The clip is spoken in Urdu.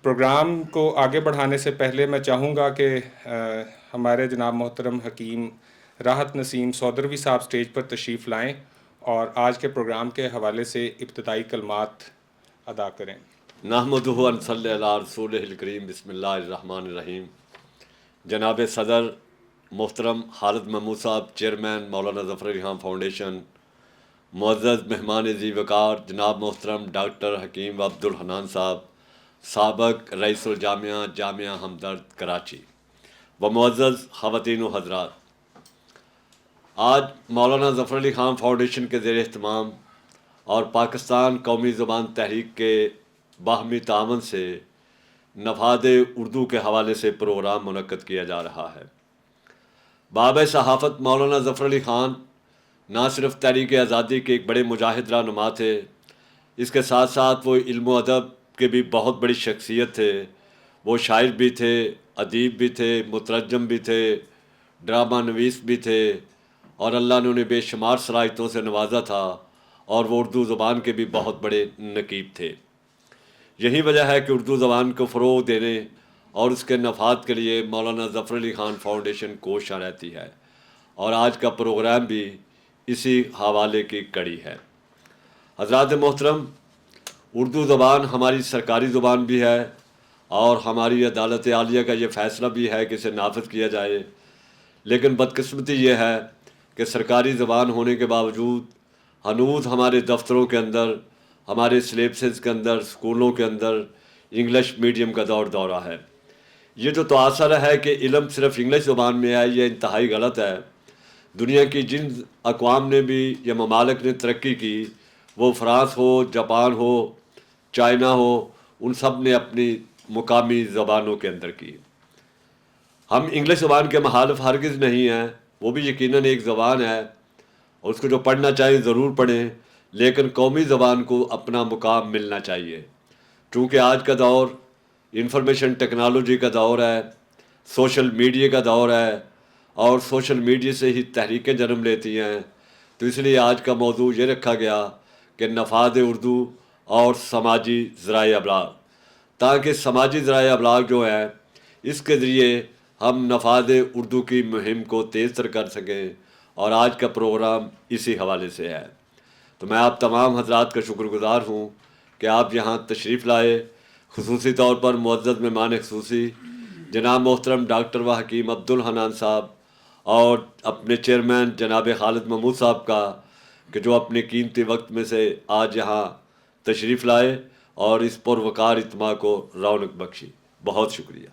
پروگرام کو آگے بڑھانے سے پہلے میں چاہوں گا کہ ہمارے جناب محترم حکیم راحت نسیم سودروی صاحب سٹیج پر تشریف لائیں اور آج کے پروگرام کے حوالے سے ابتدائی کلمات ادا کریں۔ نحمدہ و نصلی علی رسولہ الکریم، بسم اللہ الرحمن الرحیم۔ جناب صدر محترم خالد محمود صاحب، چیئرمین مولانا ظفر علی خان فاؤنڈیشن، معزز مہمان ذی وقار جناب محترم ڈاکٹر حکیم عبدالحنان صاحب، سابق رئیس الجامعہ جامعہ ہمدرد کراچی، و معزز خواتین و حضرات، آج مولانا ظفر علی خان فاؤنڈیشن کے زیر اہتمام اور پاکستان قومی زبان تحریک کے باہمی تعاون سے نفاد اردو کے حوالے سے پروگرام منعقد کیا جا رہا ہے۔ باب صحافت مولانا ظفر علی خان نہ صرف تحریک آزادی کے ایک بڑے مجاہد رہنما تھے، اس کے ساتھ ساتھ وہ علم و ادب کے بھی بہت بڑی شخصیت تھے۔ وہ شاعر بھی تھے، ادیب بھی تھے، مترجم بھی تھے، ڈرامہ نویس بھی تھے، اور اللہ نے انہیں بے شمار صلاحیتوں سے نوازا تھا، اور وہ اردو زبان کے بھی بہت بڑے نقیب تھے۔ یہی وجہ ہے کہ اردو زبان کو فروغ دینے اور اس کے نفاذ کے لیے مولانا ظفر علی خان فاؤنڈیشن کوشاں رہتی ہے، اور آج کا پروگرام بھی اسی حوالے کی کڑی ہے۔ حضرات محترم، اردو زبان ہماری سرکاری زبان بھی ہے، اور ہماری عدالت عالیہ کا یہ فیصلہ بھی ہے کہ اسے نافذ کیا جائے، لیکن بدقسمتی یہ ہے کہ سرکاری زبان ہونے کے باوجود ہنوز ہمارے دفتروں کے اندر، ہمارے سلیبسز کے اندر، اسکولوں کے اندر انگلش میڈیم کا دورہ ہے۔ یہ جو تاثر ہے کہ علم صرف انگلش زبان میں ہے، یہ انتہائی غلط ہے۔ دنیا کی جن اقوام نے بھی یا ممالک نے ترقی کی، وہ فرانس ہو، جاپان ہو، چائنا ہو، ان سب نے اپنی مقامی زبانوں کے اندر کی۔ ہم انگلش زبان کے مخالف ہرگز نہیں ہیں، وہ بھی یقیناً ایک زبان ہے، اور اس کو جو پڑھنا چاہیں ضرور پڑھیں، لیکن قومی زبان کو اپنا مقام ملنا چاہیے۔ چونکہ آج کا دور انفارمیشن ٹیکنالوجی کا دور ہے، سوشل میڈیا کا دور ہے، اور سوشل میڈیا سے ہی تحریکیں جنم لیتی ہیں، تو اس لیے آج کا موضوع یہ رکھا گیا کہ نفاذ اردو اور سماجی ذرائع ابلاغ، تاکہ سماجی ذرائع ابلاغ جو ہے اس کے ذریعے ہم نفاذ اردو کی مہم کو تیز تر کر سکیں، اور آج کا پروگرام اسی حوالے سے ہے۔ تو میں آپ تمام حضرات کا شکر گزار ہوں کہ آپ یہاں تشریف لائے، خصوصی طور پر معزز مہمان خصوصی جناب محترم ڈاکٹر و حکیم عبدالحنان صاحب، اور اپنے چیئرمین جناب خالد محمود صاحب کا، کہ جو اپنے قیمتی وقت میں سے آج یہاں تشریف لائے اور اس پروقار اجتماع کو رونق بخشی۔ بہت شکریہ۔